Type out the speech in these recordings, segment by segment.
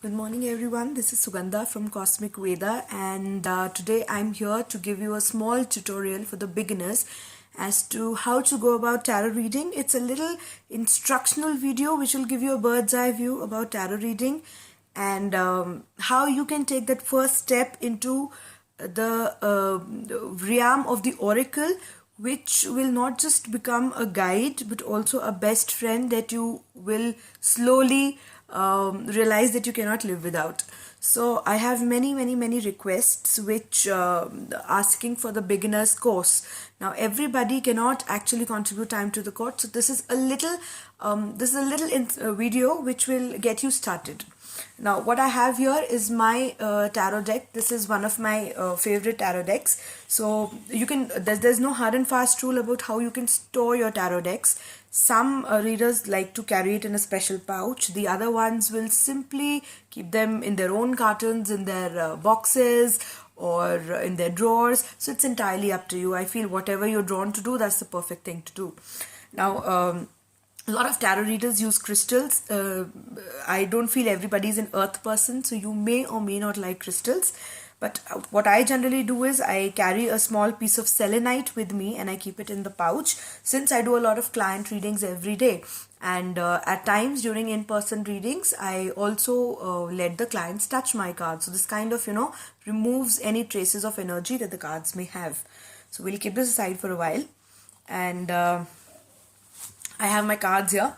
Good morning everyone, this is Sugandha from Cosmic Veda, and today I'm here to give you a small tutorial for the beginners as to how to go about tarot reading. It's a little instructional video which will give you a bird's eye view about tarot reading and how you can take that first step into the realm of the oracle, which will not just become a guide but also a best friend that you will slowly realize that you cannot live without. So I have many requests which asking for the beginners course. Now everybody cannot actually contribute time to the course, so this is a little video which will get you started. Now what I have here is my tarot deck. This is one of my favorite tarot decks. So you can, there's no hard and fast rule about how you can store your tarot decks. Some readers like to carry it in a special pouch. The other ones will simply keep them in their own cartons, in their boxes, or in their drawers. So it's entirely up to you. I feel whatever you're drawn to do, that's the perfect thing to do. Now a lot of tarot readers use crystals. I don't feel everybody is an earth person, so you may or may not like crystals. But what I generally do is I carry a small piece of selenite with me and I keep it in the pouch, since I do a lot of client readings every day. And at times during in-person readings, I also let the clients touch my cards. So this kind of, removes any traces of energy that the cards may have. So we'll keep this aside for a while. And I have my cards here.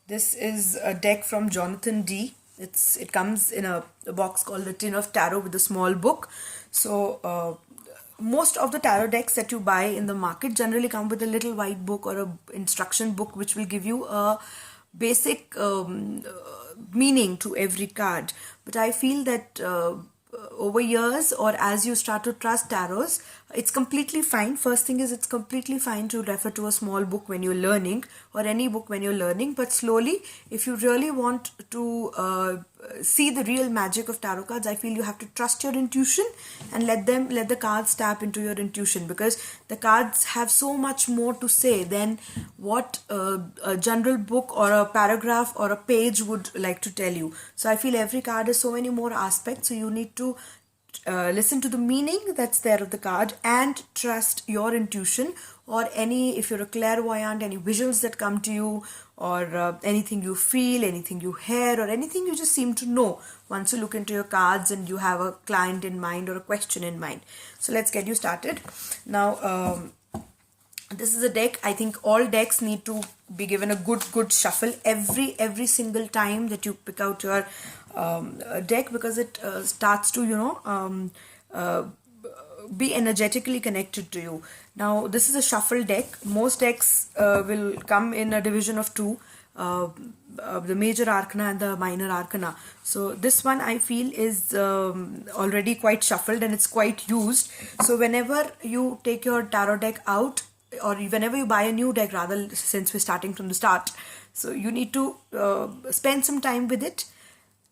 This is a deck from Jonathan D. It comes in a box called the Tin of Tarot with a small book. So most of the tarot decks that you buy in the market generally come with a little white book or a instruction book which will give you a basic meaning to every card. But I feel that over years, or as you start to trust tarots, it's completely fine. First thing is, it's completely fine to refer to a small book when you're learning, or any book when you're learning. But slowly, if you really want to see the real magic of tarot cards, I feel you have to trust your intuition and let the cards tap into your intuition, because the cards have so much more to say than what a general book or a paragraph or a page would like to tell you. So I feel every card has so many more aspects, so you need to listen to the meaning that's there of the card and trust your intuition, or if you're a clairvoyant, any visions that come to you, or anything you feel, anything you hear, or anything you just seem to know once you look into your cards and you have a client in mind or a question in mind. So let's get you started. Now this is a deck. I think all decks need to be given a good shuffle every single time that you pick out your deck, because it starts to be energetically connected to you. Now this is a shuffle deck. Most decks will come in a division of two, the major arcana and the minor arcana. So this one I feel is already quite shuffled and it's quite used. So whenever you take your tarot deck out, or whenever you buy a new deck, rather, since we're starting from the start, so you need to spend some time with it.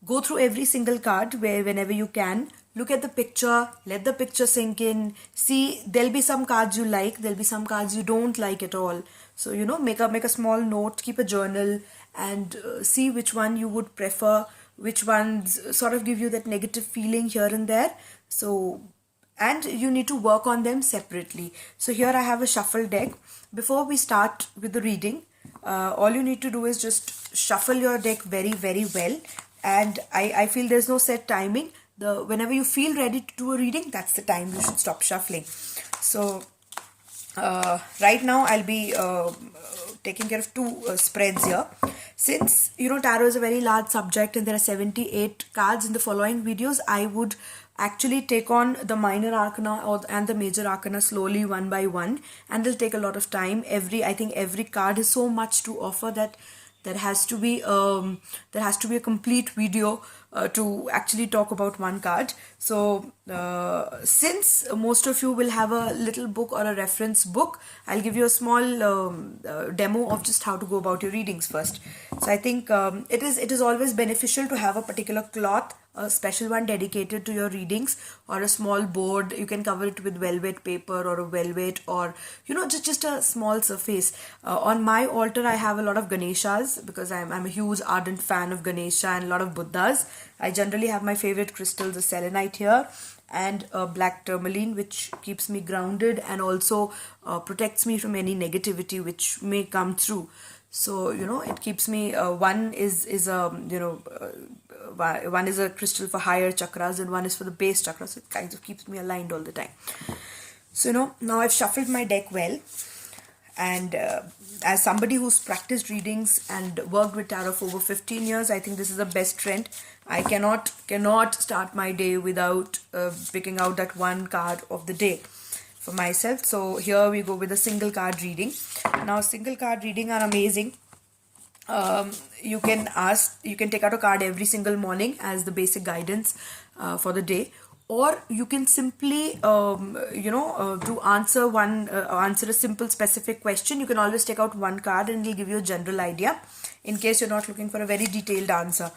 Go through every single card whenever you can. Look at the picture, let the picture sink in. See, there'll be some cards you like, there'll be some cards you don't like at all. So, make a small note, keep a journal, and see which one you would prefer, which ones sort of give you that negative feeling here and there. So, and you need to work on them separately. So here I have a shuffle deck. Before we start with the reading, all you need to do is just shuffle your deck very well. And I feel there's no set timing. Whenever you feel ready to do a reading, that's the time you should stop shuffling. So right now I'll be taking care of two spreads here. Since tarot is a very large subject and there are 78 cards in the following videos, I would actually take on the minor arcana and the major arcana slowly, one by one, and it'll take a lot of time. I think every card has so much to offer that there has to be a complete video to actually talk about one card. So since most of you will have a little book or a reference book, I'll give you a small demo of just how to go about your readings first. So I think it is always beneficial to have a particular cloth, a special one dedicated to your readings, or a small board. You can cover it with velvet paper or a velvet, or just a small surface. On my altar I have a lot of Ganeshas, because I'm a huge ardent fan of Ganesha, and a lot of Buddhas. I generally have my favorite crystals, a selenite here, and a black tourmaline, which keeps me grounded and also protects me from any negativity which may come through. So it keeps me, one is a one is a crystal for higher chakras, and one is for the base chakras. So it kind of keeps me aligned all the time. So now I've shuffled my deck well, and as somebody who's practiced readings and worked with tarot for over 15 years, I think this is the best trend. I cannot start my day without picking out that one card of the day for myself. So here we go with a single card reading. Now single card reading are amazing. You can take out a card every single morning as the basic guidance for the day, or you can simply to answer a simple specific question. You can always take out one card and it'll give you a general idea in case you're not looking for a very detailed answer.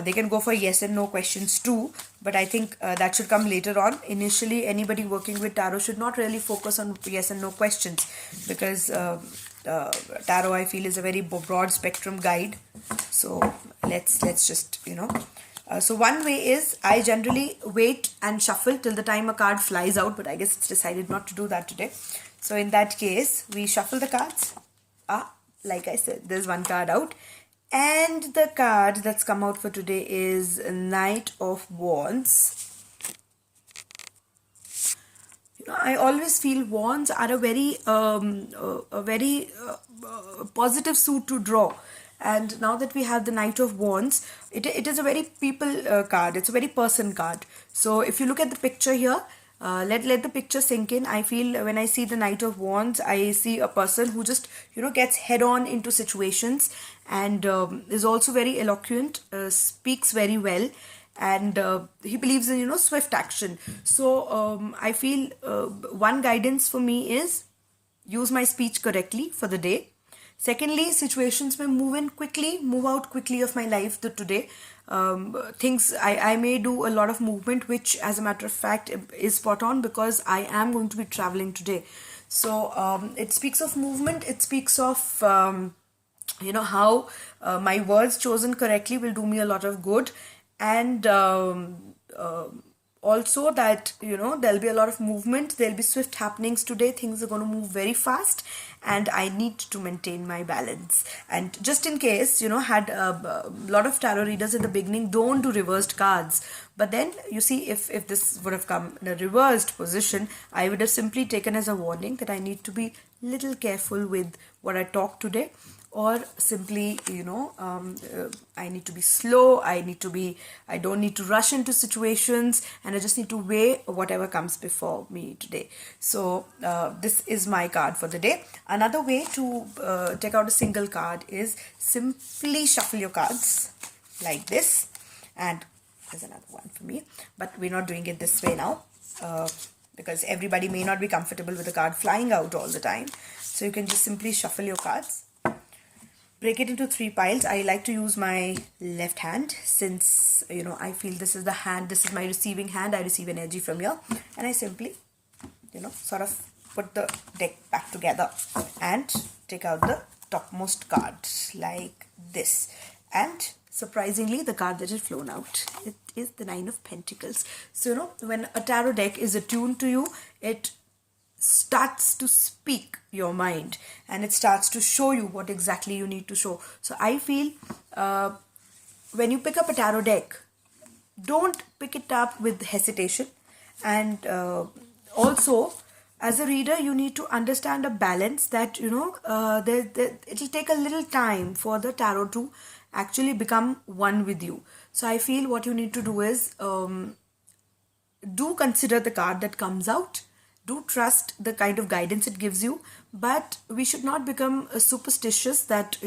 They can go for yes and no questions too, but I think that should come later on. Initially, anybody working with tarot should not really focus on yes and no questions, because tarot, I feel, is a very broad spectrum guide. So let's just so one way is I generally wait and shuffle till the time a card flies out, but I guess it's decided not to do that today. So in that case, we shuffle the cards. Like I said, there's one card out, and the card that's come out for today is Knight of Wands. I always feel wands are a very positive suit to draw. And now that we have the Knight of Wands, it is a very people card. It's a very person card. So if you look at the picture here, let the picture sink in. I feel when I see the Knight of Wands, I see a person who just gets head on into situations, and is also very eloquent, speaks very well, and he believes in swift action. So I feel one guidance for me is use my speech correctly for the day. Secondly, situations may move out quickly of my life today. Things, I may do a lot of movement, which as a matter of fact is spot on, because I am going to be traveling today. So it speaks of movement. It speaks of how my words chosen correctly will do me a lot of good. And also that there'll be a lot of movement, there'll be swift happenings today. Things are going to move very fast, and I need to maintain my balance. And just in case, had a lot of tarot readers in the beginning don't do reversed cards, but then you see, if this would have come in a reversed position, I would have simply taken as a warning that I need to be little careful with what I talk today, or simply I need to be slow. I don't need to rush into situations, and I just need to weigh whatever comes before me today. So this is my card for the day. Another way to take out a single card is simply shuffle your cards like this, and there's another one for me, but we're not doing it this way now, because everybody may not be comfortable with the card flying out all the time. So you can just simply shuffle your cards. Break it into 3 piles. I like to use my left hand, since I feel this is the hand, this is my receiving hand. I receive energy from here, and I simply sort of put the deck back together and take out the topmost card like this. And surprisingly, the card that has flown out, it is the 9 of Pentacles. So when a tarot deck is attuned to you, it starts to speak your mind, and it starts to show you what exactly you need to show. So I feel when you pick up a tarot deck, don't pick it up with hesitation. And also, as a reader, you need to understand a balance that it'll take a little time for the tarot to actually become one with you. So I feel what you need to do is do consider the card that comes out. Do trust the kind of guidance it gives you, but we should not become superstitious that,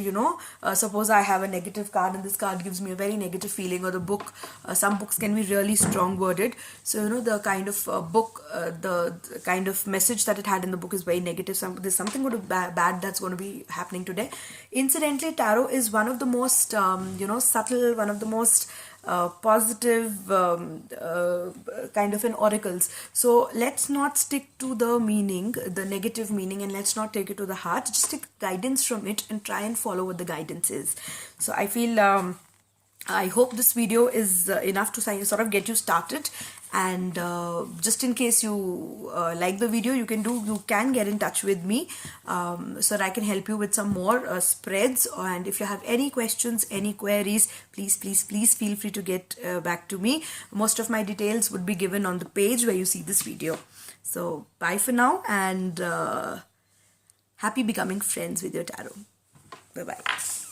suppose I have a negative card and this card gives me a very negative feeling, or the book, some books can be really strong worded. So, the kind of book, the kind of message that it had in the book is very negative. There's something going to bad that's going to be happening today. Incidentally, tarot is one of the most, subtle, one of the most positive kind of an oracles. So let's not stick to the meaning, the negative meaning, and let's not take it to the heart. Just take guidance from it and try and follow what the guidance is. So I feel I hope this video is enough to sort of get you started. And just in case you like the video, you can get in touch with me so that I can help you with some more spreads. And if you have any questions, any queries, please feel free to get back to me. Most of my details would be given on the page where you see this video. So bye for now, and happy becoming friends with your tarot. Bye bye.